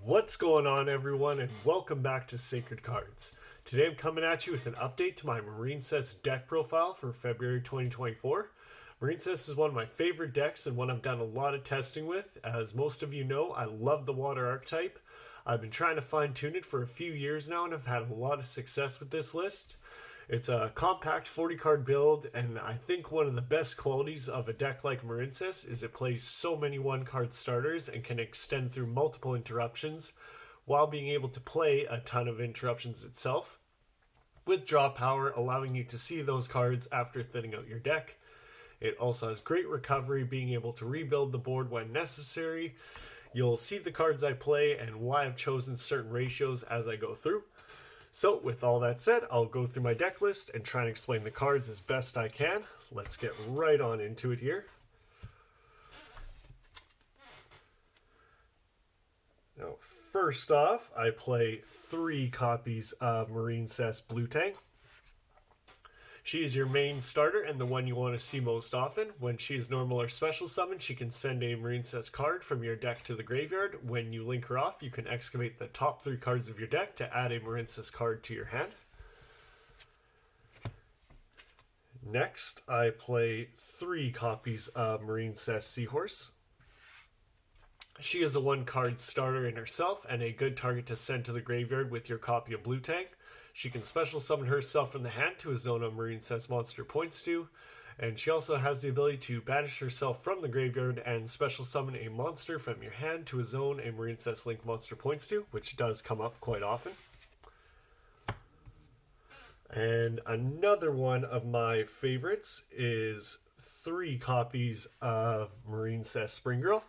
What's going on, everyone, and welcome back to Sacred Cards. Today I'm coming at you with an update to my Marincess deck profile for February 2024. Marincess is one of my favorite decks and one I've done a lot of testing with. As most of you know, I love the water archetype. I've been trying to fine tune it for a few years now and I've had a lot of success with this list. It's a compact 40 card build, and I think one of the best qualities of a deck like Marincess is it plays so many one card starters and can extend through multiple interruptions while being able to play a ton of interruptions itself, with draw power allowing you to see those cards after thinning out your deck. It also has great recovery, being able to rebuild the board when necessary. You'll see the cards I play and why I've chosen certain ratios as I go through. So with all that said, I'll go through my deck list and try and explain the cards as best I can. Let's get right on into it here. Now, first off, I play 3 copies of Marincess Blue Tang. She is your main starter and the one you want to see most often. When she is normal or special summon, she can send a Marincess card from your deck to the graveyard. When you link her off, you can excavate the top 3 cards of your deck to add a Marincess card to your hand. Next, I play 3 copies of Marincess Seahorse. She is a 1-card starter in herself and a good target to send to the graveyard with your copy of Blue Tang. She can special summon herself from the hand to a zone a Marincess monster points to, and she also has the ability to banish herself from the graveyard and special summon a monster from your hand to a zone a Marincess Link monster points to, which does come up quite often. And another one of my favorites is 3 copies of Marincess Spring Girl.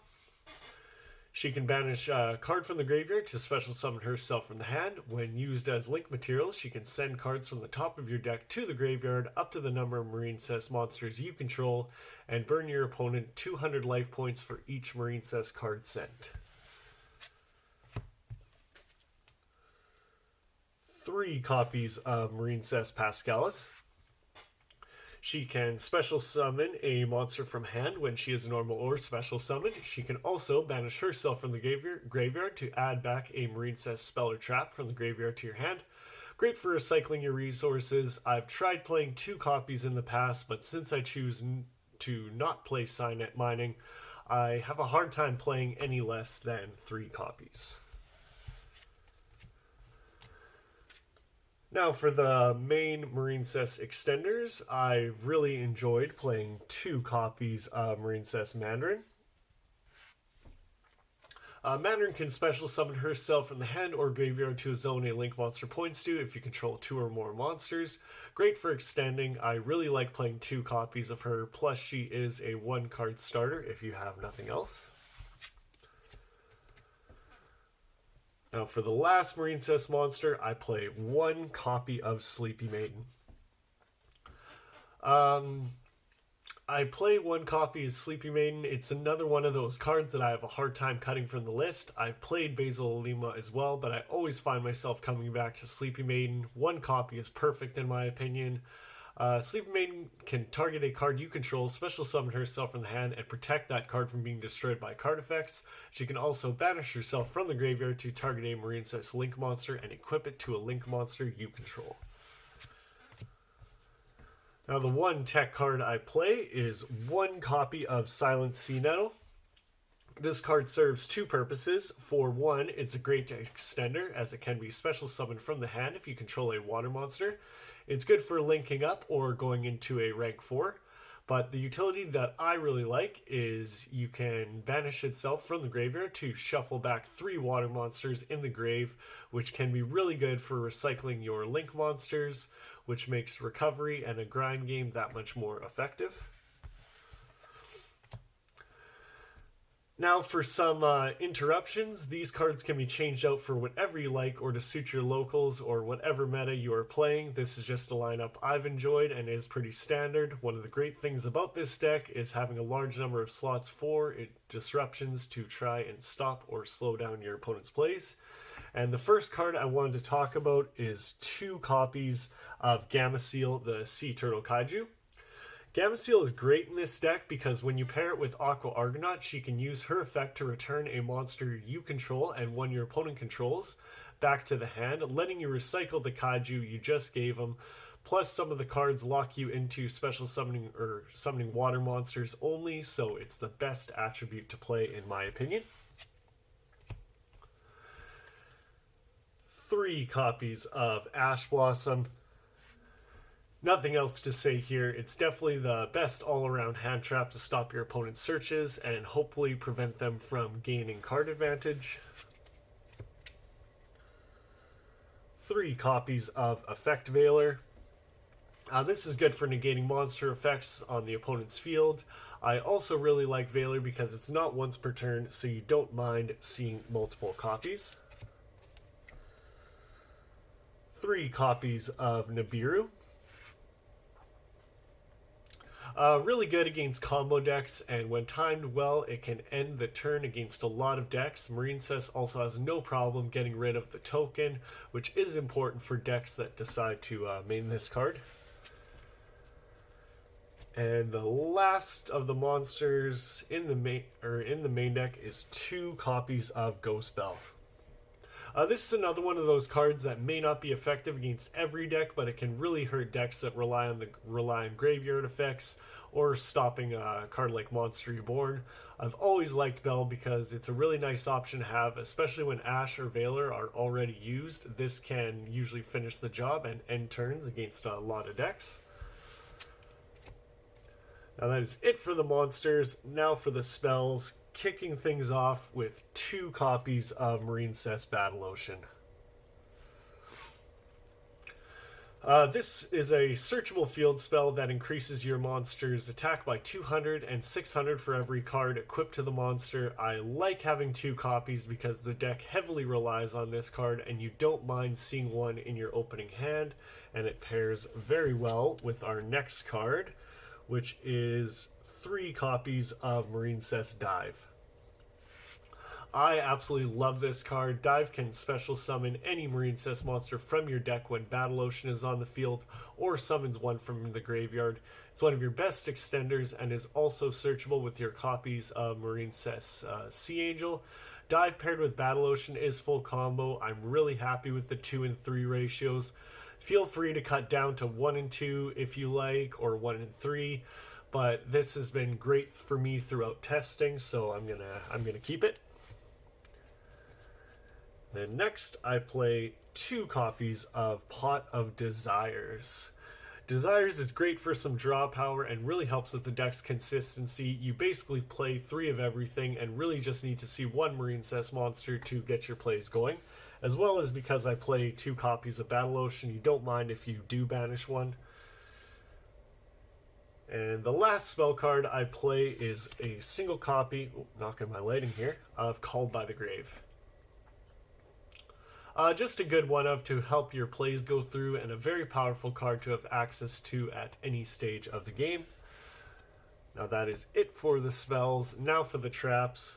She can banish a card from the graveyard to special summon herself from the hand. When used as link material, she can send cards from the top of your deck to the graveyard up to the number of Marincess monsters you control and burn your opponent 200 life points for each Marincess card sent. 3 copies of Marincess Pascalis. She can special summon a monster from hand when she is normal or special summoned. She can also banish herself from the graveyard to add back a Marincess spell or trap from the graveyard to your hand. Great for recycling your resources. I've tried playing 2 copies in the past, but since I choose to not play Signet Mining, I have a hard time playing any less than 3 copies. Now for the main Marincess extenders, I really enjoyed playing 2 copies of Marincess Mandarin. Mandarin can special summon herself from the hand or graveyard to a zone a link monster points to if you control 2 or more monsters. Great for extending. I really like playing 2 copies of her, plus she is a 1-card starter if you have nothing else. Now for the last Marincess monster, I play 1 copy of Sleepy Maiden. I play 1 copy of Sleepy Maiden. It's another one of those cards that I have a hard time cutting from the list. I've played Basil Lima as well, but I always find myself coming back to Sleepy Maiden. 1 copy is perfect in my opinion. Sleepy Maiden can target a card you control, special summon herself from the hand, and protect that card from being destroyed by card effects. She can also banish herself from the graveyard to target a Marincess Link monster and equip it to a Link monster you control. Now the 1 tech card I play is 1 copy of Silent Sea Nettle. This card serves 2 purposes. For 1, it's a great extender as it can be special summoned from the hand if you control a water monster. It's good for linking up or going into a rank 4, but the utility that I really like is you can banish itself from the graveyard to shuffle back 3 water monsters in the grave, which can be really good for recycling your link monsters, which makes recovery and a grind game that much more effective. Now for some interruptions, these cards can be changed out for whatever you like or to suit your locals or whatever meta you are playing. This is just a lineup I've enjoyed and is pretty standard. One of the great things about this deck is having a large number of slots for disruptions to try and stop or slow down your opponent's plays. And the first card I wanted to talk about is 2 copies of Gamma Seal, the Sea Turtle Kaiju. Gamma Seal is great in this deck because when you pair it with Aqua Argonaut, she can use her effect to return a monster you control and one your opponent controls back to the hand, letting you recycle the kaiju you just gave them. Plus, some of the cards lock you into special summoning or summoning water monsters only, so it's the best attribute to play in my opinion. 3 copies of Ash Blossom. Nothing else to say here. It's definitely the best all-around hand trap to stop your opponent's searches and hopefully prevent them from gaining card advantage. 3 copies of Effect Veiler. This is good for negating monster effects on the opponent's field. I also really like Veiler because it's not once per turn, so you don't mind seeing multiple copies. 3 copies of Nibiru. Really good against combo decks, and when timed well, it can end the turn against a lot of decks. Marincess also has no problem getting rid of the token, which is important for decks that decide to main this card. And the last of the monsters in the main deck is 2 copies of Ghost Bell. This is another one of those cards that may not be effective against every deck, but it can really hurt decks that rely on graveyard effects or stopping a card like Monster Reborn. I've always liked Bell because it's a really nice option to have, especially when Ash or Veiler are already used. This can usually finish the job and end turns against a lot of decks. Now that is it for the monsters. Now for the spells, kicking things off with 2 copies of Marincess Battle Ocean. This is a searchable field spell that increases your monster's attack by 200 and 600 for every card equipped to the monster. I like having 2 copies because the deck heavily relies on this card and you don't mind seeing one in your opening hand, and it pairs very well with our next card, which is 3 copies of Marincess Dive. I absolutely love this card. Dive can special summon any Marincess monster from your deck when Battle Ocean is on the field, or summons one from the graveyard. It's one of your best extenders and is also searchable with your copies of Marincess Sea Angel. Dive paired with Battle Ocean is full combo. I'm really happy with the 2 and 3 ratios. Feel free to cut down to 1 and 2 if you like, or 1 and 3. But this has been great for me throughout testing, so I'm gonna keep it. Then next, I play 2 copies of Pot of Desires. Desires is great for some draw power and really helps with the deck's consistency. You basically play 3 of everything and really just need to see 1 Marincess monster to get your plays going. As well as because I play 2 copies of Battle Ocean, you don't mind if you do banish one. And the last spell card I play is a single copy, knocking my lighting here, of Called by the Grave. Just a good one of to help your plays go through, and a very powerful card to have access to at any stage of the game. Now that is it for the spells. Now for the traps.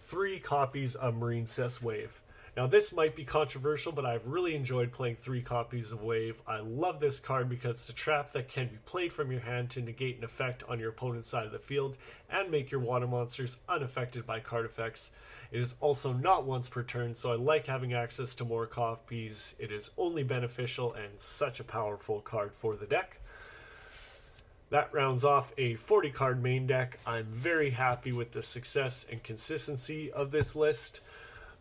3 copies of Marincess Wave. Now this might be controversial, but I've really enjoyed playing 3 copies of Wave. I love this card because it's a trap that can be played from your hand to negate an effect on your opponent's side of the field and make your water monsters unaffected by card effects. It is also not once per turn, so I like having access to more copies. It is only beneficial and such a powerful card for the deck. That rounds off a 40 card main deck. I'm very happy with the success and consistency of this list,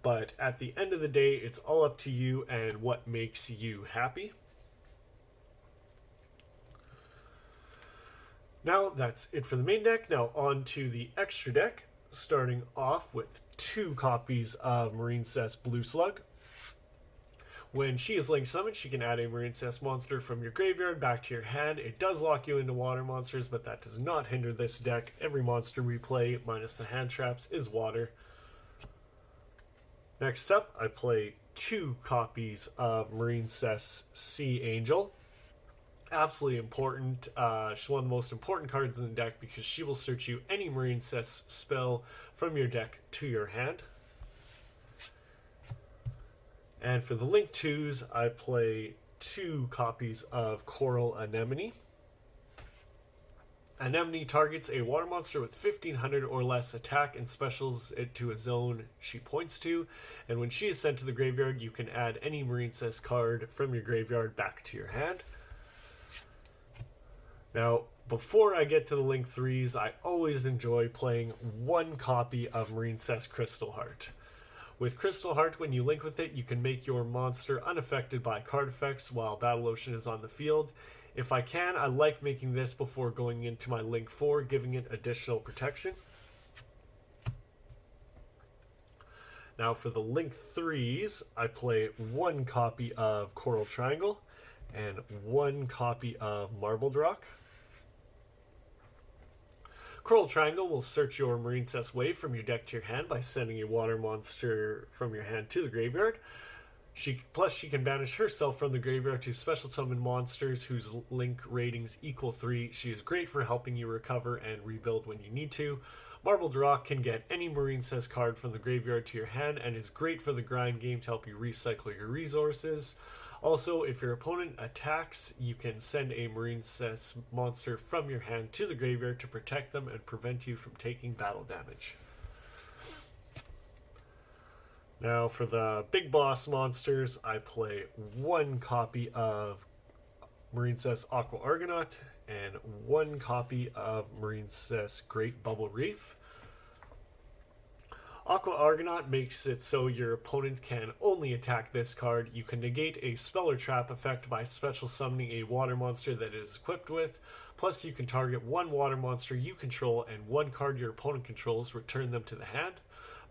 but at the end of the day, it's all up to you and what makes you happy. Now that's it for the main deck. Now on to the extra deck, starting off with 2 copies of Marincess Blue Slug. When she is link summoned, she can add a Marincess monster from your graveyard back to your hand. It does lock you into water monsters, but that does not hinder this deck. Every monster we play, minus the hand traps, is water. Next up, I play 2 copies of Marincess Sea Angel. Absolutely important. She's one of the most important cards in the deck because she will search you any Marincess spell from your deck to your hand. And for the link 2s, I play 2 copies of Coral Anemone. Anemone targets a water monster with 1500 or less attack and specials it to a zone she points to. And when she is sent to the graveyard, you can add any Marincess card from your graveyard back to your hand. Now, before I get to the Link 3s, I always enjoy playing one copy of Marincess Crystal Heart. With Crystal Heart, when you link with it, you can make your monster unaffected by card effects while Battle Ocean is on the field. If I can, I like making this before going into my Link 4, giving it additional protection. Now for the Link 3s, I play one copy of Coral Triangle and one copy of Marbled Rock. Coral Triangle will search your Marincess Wave from your deck to your hand by sending a water monster from your hand to the graveyard. She can banish herself from the graveyard to special summon monsters whose link ratings equal 3. She is great for helping you recover and rebuild when you need to. Marbled Rock can get any Marincess card from the graveyard to your hand and is great for the grind game to help you recycle your resources. Also, if your opponent attacks, you can send a Marincess monster from your hand to the graveyard to protect them and prevent you from taking battle damage. Now for the big boss monsters, I play one copy of Marincess Aqua Argonaut and one copy of Marincess Great Bubble Reef. Aqua Argonaut makes it so your opponent can only attack this card. You can negate a spell or trap effect by special summoning a water monster that it is equipped with. Plus you can target one water monster you control and one card your opponent controls, return them to the hand.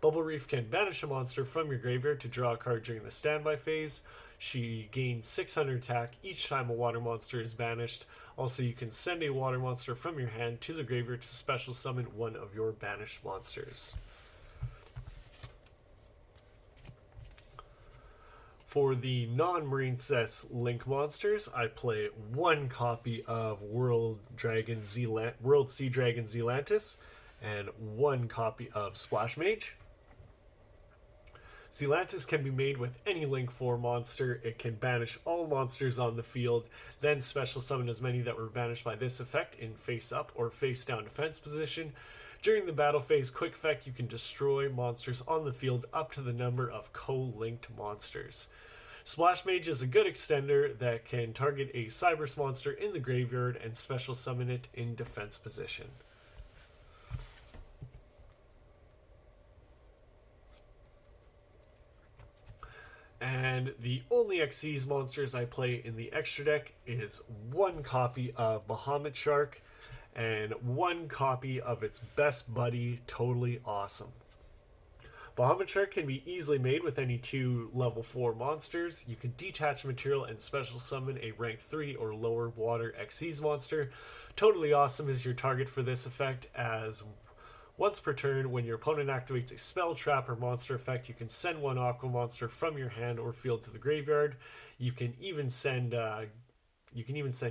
Bubble Reef can banish a monster from your graveyard to draw a card during the standby phase. She gains 600 attack each time a water monster is banished. Also, you can send a water monster from your hand to the graveyard to special summon one of your banished monsters. For the non-Marincess Link monsters, I play one copy of World Sea Dragon Zealantis and one copy of Splash Mage. Zealantis can be made with any Link 4 monster. It can banish all monsters on the field, then special summon as many that were banished by this effect in face up or face down defense position. During the battle phase quick effect, you can destroy monsters on the field up to the number of co-linked monsters. Splash Mage is a good extender that can target a Cyberse monster in the graveyard and special summon it in defense position. And the only Xyz monsters I play in the extra deck is one copy of Bahamut Shark and one copy of its best buddy, Totally Awesome. Bahamut Shark can be easily made with any two level 4 monsters. You can detach material and special summon a rank 3 or lower water Xyz monster. Totally Awesome is your target for this effect, as once per turn, when your opponent activates a spell, trap, or monster effect, you can send one aqua monster from your hand or field to the graveyard. You can even send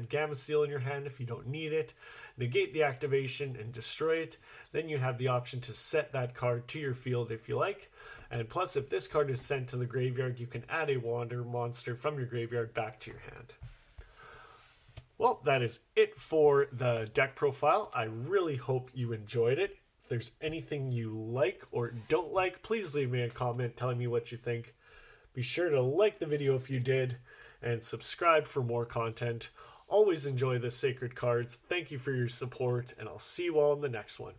Gamma Seal in your hand if you don't need it. Negate the activation and destroy it. Then you have the option to set that card to your field if you like. And plus, if this card is sent to the graveyard, you can add a water monster from your graveyard back to your hand. Well, that is it for the deck profile. I really hope you enjoyed it. If there's anything you like or don't like, please leave me a comment telling me what you think. Be sure to like the video if you did, and subscribe for more content. Always enjoy the Sacred Cards. Thank you for your support, and I'll see you all in the next one.